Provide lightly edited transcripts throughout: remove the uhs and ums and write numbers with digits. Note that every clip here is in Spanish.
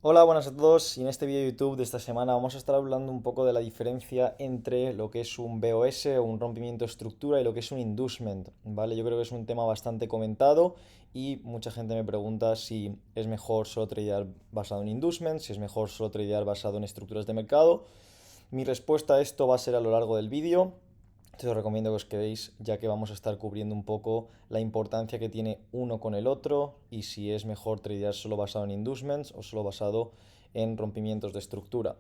Hola, buenas a todos. Y en este vídeo de YouTube de esta semana vamos a estar hablando un poco de la diferencia entre lo que es un BOS o un rompimiento de estructura y lo que es un inducement, ¿vale? Yo creo que es un tema bastante comentado y mucha gente me pregunta si es mejor solo tradear basado en inducement, si es mejor solo tradear basado en estructuras de mercado. Mi respuesta a esto va a ser a lo largo del vídeo. Te os recomiendo que os quedéis, ya que vamos a estar cubriendo un poco la importancia que tiene uno con el otro y si es mejor tradear solo basado en inducements o solo basado en rompimientos de estructura.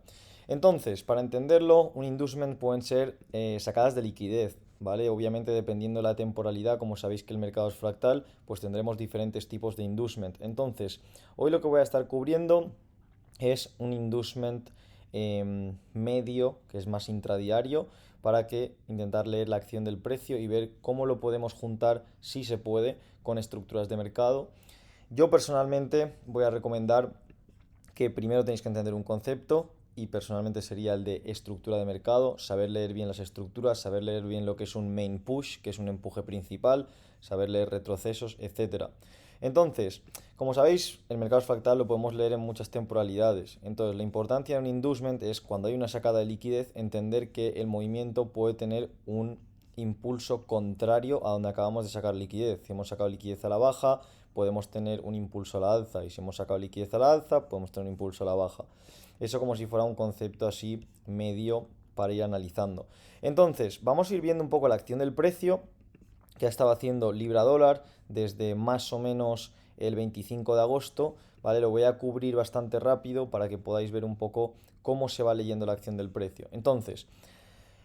Entonces, para entenderlo, un inducement pueden ser sacadas de liquidez, ¿vale? Obviamente, dependiendo de la temporalidad, como sabéis que el mercado es fractal, pues tendremos diferentes tipos de inducement. Entonces, hoy lo que voy a estar cubriendo es un inducement medio, que es más intradiario, para que intentar leer la acción del precio y ver cómo lo podemos juntar, si se puede, con estructuras de mercado. Yo personalmente voy a recomendar que primero tenéis que entender un concepto y personalmente sería el de estructura de mercado, saber leer bien las estructuras, saber leer bien lo que es un main push, que es un empuje principal, saber leer retrocesos, etcétera. Entonces, como sabéis, el mercado fractal lo podemos leer en muchas temporalidades. Entonces, la importancia de un inducement es cuando hay una sacada de liquidez, entender que el movimiento puede tener un impulso contrario a donde acabamos de sacar liquidez. Si hemos sacado liquidez a la baja, podemos tener un impulso a la alza, y si hemos sacado liquidez a la alza, podemos tener un impulso a la baja. Eso como si fuera un concepto así medio para ir analizando. Entonces, vamos a ir viendo un poco la acción del precio que ha estado haciendo libra dólar desde más o menos el 25 de agosto, ¿vale? Lo voy a cubrir bastante rápido para que podáis ver un poco cómo se va leyendo la acción del precio. Entonces,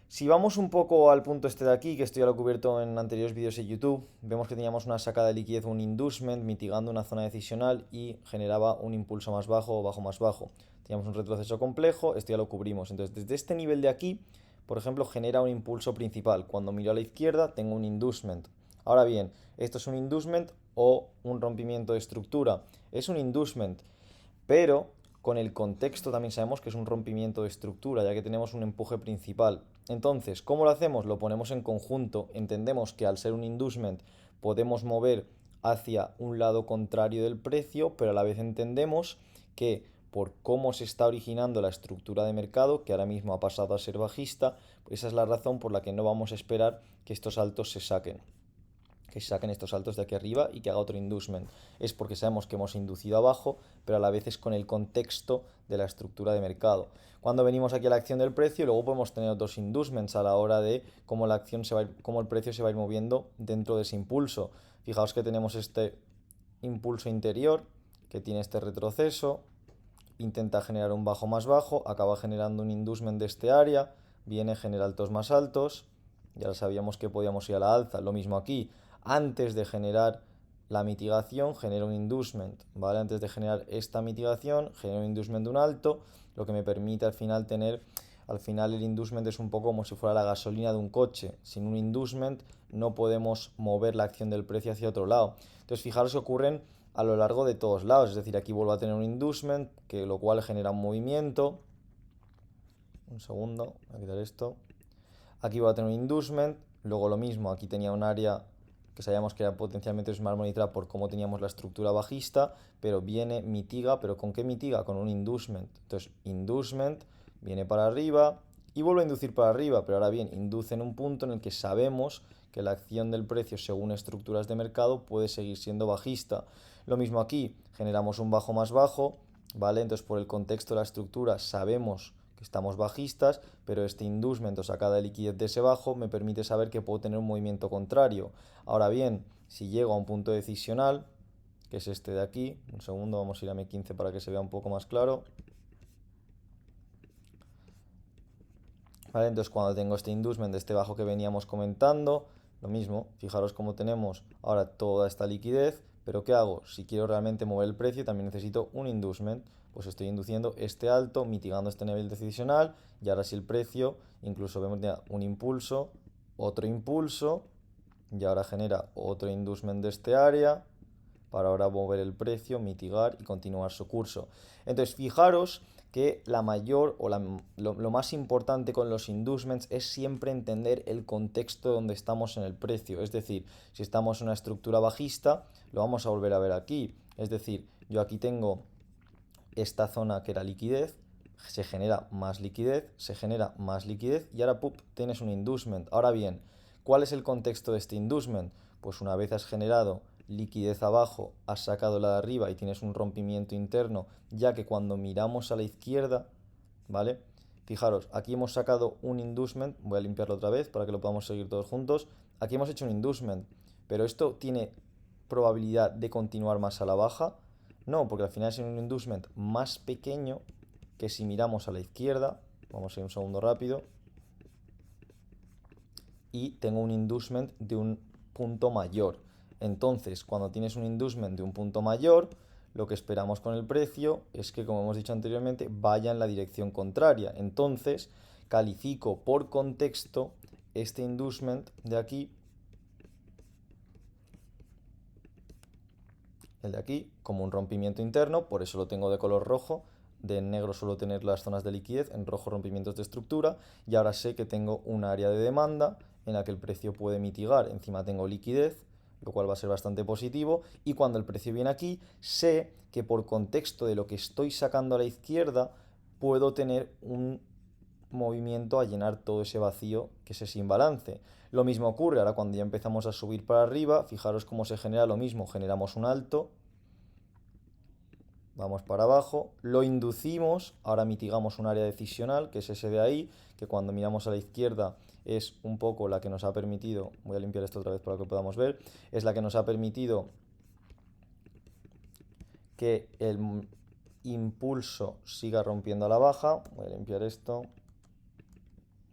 si vamos un poco al punto este de aquí, que esto ya lo he cubierto en anteriores vídeos de YouTube, vemos que teníamos una sacada de liquidez, un inducement, mitigando una zona decisional y generaba un impulso más bajo o bajo más bajo. Teníamos un retroceso complejo, esto ya lo cubrimos. Entonces, desde este nivel de aquí, por ejemplo, genera un impulso principal. Cuando miro a la izquierda, tengo un inducement. Ahora bien, ¿esto es un inducement o un rompimiento de estructura? Es un inducement, pero con el contexto también sabemos que es un rompimiento de estructura, ya que tenemos un empuje principal. Entonces, ¿cómo lo hacemos? Lo ponemos en conjunto, entendemos que al ser un inducement podemos mover hacia un lado contrario del precio, pero a la vez entendemos que por cómo se está originando la estructura de mercado, que ahora mismo ha pasado a ser bajista, pues esa es la razón por la que no vamos a esperar que estos altos se saquen, que saquen estos saltos de aquí arriba y que haga otro inducement. Es porque sabemos que hemos inducido abajo, pero a la vez es con el contexto de la estructura de mercado. Cuando venimos aquí a la acción del precio, luego podemos tener otros inducements a la hora de cómo la acción se va a ir, cómo el precio se va a ir moviendo dentro de ese impulso. Fijaos que tenemos este impulso interior que tiene este retroceso, intenta generar un bajo más bajo, acaba generando un inducement de este área, viene, genera altos más altos, ya sabíamos que podíamos ir a la alza, lo mismo aquí, antes de generar la mitigación genera un inducement, ¿vale? Antes de generar esta mitigación genera un inducement de un alto, lo que me permite al final tener, al final el inducement es un poco como si fuera la gasolina de un coche, sin un inducement no podemos mover la acción del precio hacia otro lado. Entonces fijaros que ocurren a lo largo de todos lados. Es decir, aquí vuelvo a tener un inducement, que lo cual genera un movimiento. Un segundo, voy a quitar esto. Aquí voy a tener un inducement. Luego lo mismo, aquí tenía un área que sabíamos que era potencialmente Smart Money Trap por cómo teníamos la estructura bajista, pero viene, mitiga, pero ¿con qué mitiga? Con un inducement. Entonces, inducement viene para arriba y vuelve a inducir para arriba, pero ahora bien, induce en un punto en el que sabemos que la acción del precio según estructuras de mercado puede seguir siendo bajista. Lo mismo aquí, generamos un bajo más bajo, ¿vale? Entonces por el contexto de la estructura sabemos que estamos bajistas, pero este inducement o sacada de liquidez de ese bajo me permite saber que puedo tener un movimiento contrario. Ahora bien, si llego a un punto decisional, que es este de aquí, un segundo, vamos a ir a M15 para que se vea un poco más claro. ¿Vale? Entonces cuando tengo este inducement de este bajo que veníamos comentando, lo mismo, fijaros cómo tenemos ahora toda esta liquidez, pero ¿qué hago? Si quiero realmente mover el precio también necesito un inducement, pues estoy induciendo este alto, mitigando este nivel decisional y ahora si el precio, incluso vemos ya un impulso, otro impulso y ahora genera otro inducement de este área para ahora mover el precio, mitigar y continuar su curso. Entonces, fijaros que la mayor o lo más importante con los inducements es siempre entender el contexto donde estamos en el precio. Es decir, si estamos en una estructura bajista, lo vamos a volver a ver aquí. Es decir, yo aquí tengo esta zona que era liquidez, se genera más liquidez, se genera más liquidez y ahora ¡pup! Tienes un inducement. Ahora bien, ¿cuál es el contexto de este inducement? Pues una vez has generado liquidez abajo, has sacado la de arriba y tienes un rompimiento interno, ya que cuando miramos a la izquierda, ¿vale? Fijaros, aquí hemos sacado un inducement, voy a limpiarlo otra vez para que lo podamos seguir todos juntos. Aquí hemos hecho un inducement, pero esto tiene probabilidad de continuar más a la baja. No, porque al final es un inducement más pequeño que si miramos a la izquierda. Vamos a ir un segundo rápido. Y tengo un inducement de un punto mayor. Entonces, cuando tienes un inducement de un punto mayor, lo que esperamos con el precio es que, como hemos dicho anteriormente, vaya en la dirección contraria. Entonces, califico por contexto este inducement de aquí, el de aquí, como un rompimiento interno, por eso lo tengo de color rojo. De negro suelo tener las zonas de liquidez, en rojo rompimientos de estructura, y ahora sé que tengo un área de demanda en la que el precio puede mitigar. Encima tengo liquidez, lo cual va a ser bastante positivo, y cuando el precio viene aquí, sé que por contexto de lo que estoy sacando a la izquierda, puedo tener un movimiento a llenar todo ese vacío, que es ese imbalance. Lo mismo ocurre ahora cuando ya empezamos a subir para arriba, fijaros cómo se genera lo mismo, generamos un alto, vamos para abajo, lo inducimos, ahora mitigamos un área decisional, que es ese de ahí, que cuando miramos a la izquierda es un poco la que nos ha permitido, voy a limpiar esto otra vez para que podamos ver, es la que nos ha permitido que el impulso siga rompiendo a la baja. Voy a limpiar esto,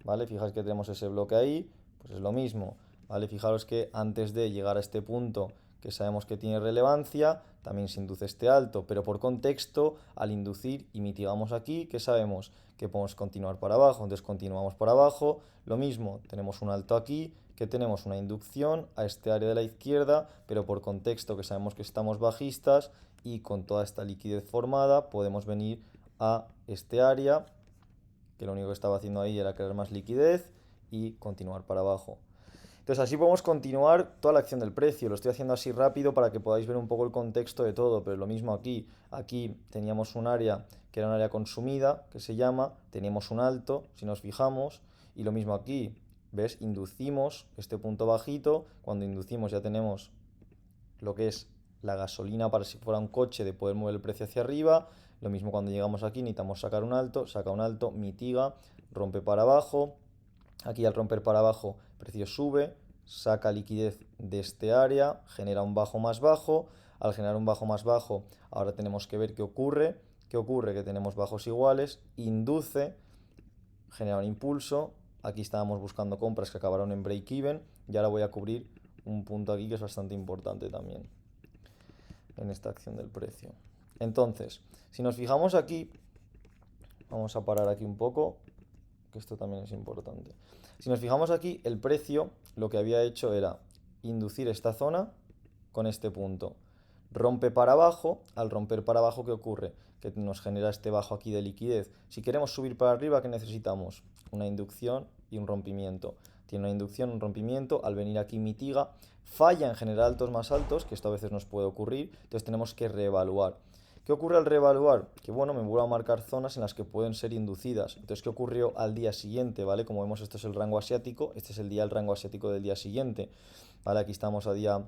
¿vale? Fijaos que tenemos ese bloque ahí, pues es lo mismo, ¿vale? Fijaros que antes de llegar a este punto que sabemos que tiene relevancia, también se induce este alto, pero por contexto, al inducir y mitigamos aquí, ¿qué sabemos? Que podemos continuar para abajo, entonces continuamos para abajo, lo mismo, tenemos un alto aquí, que tenemos una inducción a este área de la izquierda, pero por contexto que sabemos que estamos bajistas y con toda esta liquidez formada podemos venir a este área, que lo único que estaba haciendo ahí era crear más liquidez y continuar para abajo. Entonces así podemos continuar toda la acción del precio. Lo estoy haciendo así rápido para que podáis ver un poco el contexto de todo, pero lo mismo aquí. Aquí teníamos un área que era un área consumida, que se llama, teníamos un alto, si nos fijamos, y lo mismo aquí. ¿Ves? Inducimos este punto bajito. Cuando inducimos ya tenemos lo que es la gasolina para si fuera un coche de poder mover el precio hacia arriba. Lo mismo cuando llegamos aquí necesitamos sacar un alto, saca un alto, mitiga, rompe para abajo. Aquí al romper para abajo el precio sube, saca liquidez de este área, genera un bajo más bajo. Al generar un bajo más bajo, ahora tenemos que ver qué ocurre. ¿Qué ocurre? Que tenemos bajos iguales, induce, genera un impulso. Aquí estábamos buscando compras que acabaron en break-even y ahora voy a cubrir un punto aquí que es bastante importante también en esta acción del precio. Entonces, si nos fijamos aquí, vamos a parar aquí un poco, que esto también es importante. Si nos fijamos aquí, el precio lo que había hecho era inducir esta zona con este punto. Rompe para abajo, al romper para abajo, ¿qué ocurre? Que nos genera este bajo aquí de liquidez. Si queremos subir para arriba, ¿qué necesitamos? Una inducción y un rompimiento. Tiene una inducción, un rompimiento, al venir aquí mitiga, falla en generar altos más altos, que esto a veces nos puede ocurrir, entonces tenemos que reevaluar. ¿Qué ocurre al reevaluar? Que bueno, me vuelvo a marcar zonas en las que pueden ser inducidas. Entonces, ¿qué ocurrió al día siguiente? ¿Vale? Como vemos, esto es el rango asiático, este es el día del rango asiático del día siguiente. ¿Vale? Aquí estamos a día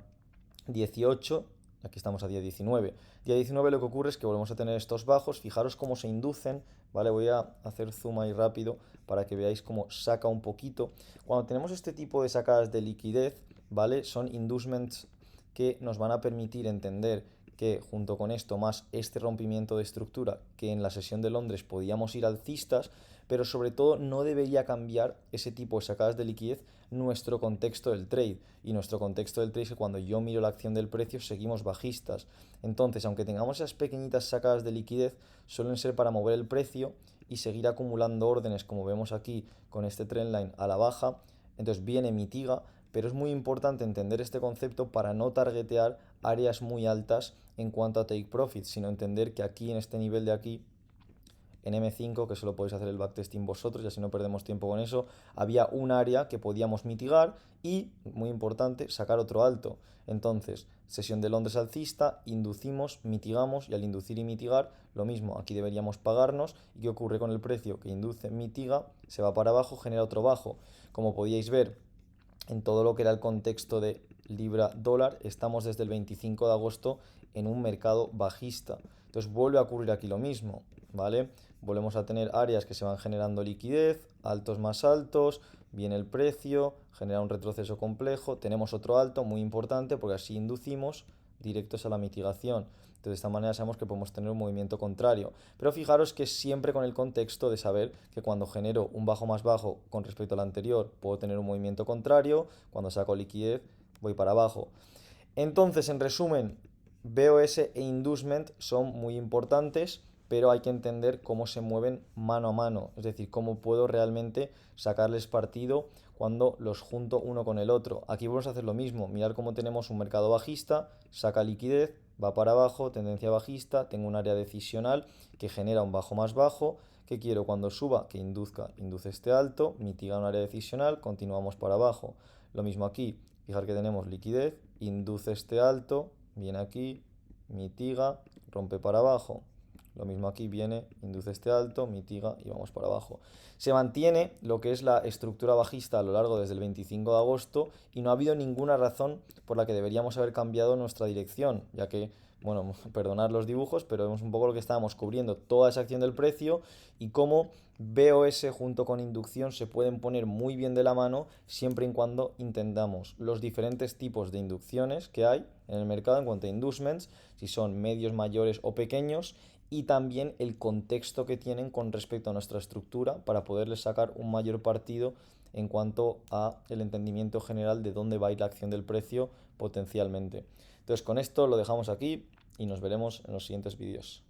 18, aquí estamos a día 19. Día 19 lo que ocurre es que volvemos a tener estos bajos, fijaros cómo se inducen, ¿vale? Voy a hacer zoom ahí rápido para que veáis cómo saca un poquito. Cuando tenemos este tipo de sacadas de liquidez, ¿vale? Son inducements que nos van a permitir entender que junto con esto más este rompimiento de estructura que en la sesión de Londres podíamos ir alcistas, pero sobre todo no debería cambiar ese tipo de sacadas de liquidez nuestro contexto del trade. Y nuestro contexto del trade es que cuando yo miro la acción del precio seguimos bajistas. Entonces, aunque tengamos esas pequeñitas sacadas de liquidez, suelen ser para mover el precio y seguir acumulando órdenes, como vemos aquí con este trendline a la baja. Entonces viene, mitiga, pero es muy importante entender este concepto para no targetear áreas muy altas en cuanto a take profit, sino entender que aquí en este nivel de aquí en M5, que solo podéis hacer el backtesting vosotros y así no perdemos tiempo con eso, había un área que podíamos mitigar y, muy importante, sacar otro alto. Entonces, sesión de Londres alcista, inducimos, mitigamos y al inducir y mitigar, lo mismo, aquí deberíamos pagarnos. ¿Y qué ocurre con el precio? Que induce, mitiga, se va para abajo, genera otro bajo. Como podíais ver, en todo lo que era el contexto de libra-dólar, estamos desde el 25 de agosto en un mercado bajista. Entonces vuelve a ocurrir aquí lo mismo, ¿vale? Volvemos a tener áreas que se van generando liquidez, altos más altos, viene el precio, genera un retroceso complejo, tenemos otro alto muy importante porque así inducimos directos a la mitigación. Entonces, de esta manera sabemos que podemos tener un movimiento contrario. Pero fijaros que siempre con el contexto de saber que cuando genero un bajo más bajo con respecto al anterior, puedo tener un movimiento contrario. Cuando saco liquidez, voy para abajo. Entonces, en resumen, BOS e inducement son muy importantes, pero hay que entender cómo se mueven mano a mano, es decir, cómo puedo realmente sacarles partido cuando los junto uno con el otro. Aquí vamos a hacer lo mismo, mirar cómo tenemos un mercado bajista, saca liquidez, va para abajo, tendencia bajista, tengo un área decisional que genera un bajo más bajo. ¿Qué quiero cuando suba? Que induce este alto, mitiga un área decisional, continuamos para abajo. Lo mismo aquí, fijar que tenemos liquidez, induce este alto, viene aquí, mitiga, rompe para abajo. Lo mismo aquí viene, induce este alto, mitiga y vamos para abajo. Se mantiene lo que es la estructura bajista a lo largo desde el 25 de agosto y no ha habido ninguna razón por la que deberíamos haber cambiado nuestra dirección, ya que, bueno, perdonad los dibujos, pero vemos un poco lo que estábamos cubriendo, toda esa acción del precio y cómo BOS junto con inducción se pueden poner muy bien de la mano siempre y cuando entendamos los diferentes tipos de inducciones que hay en el mercado en cuanto a inducements, si son medios, mayores o pequeños, y también el contexto que tienen con respecto a nuestra estructura para poderles sacar un mayor partido en cuanto a el entendimiento general de dónde va a ir la acción del precio potencialmente. Entonces con esto lo dejamos aquí y nos veremos en los siguientes vídeos.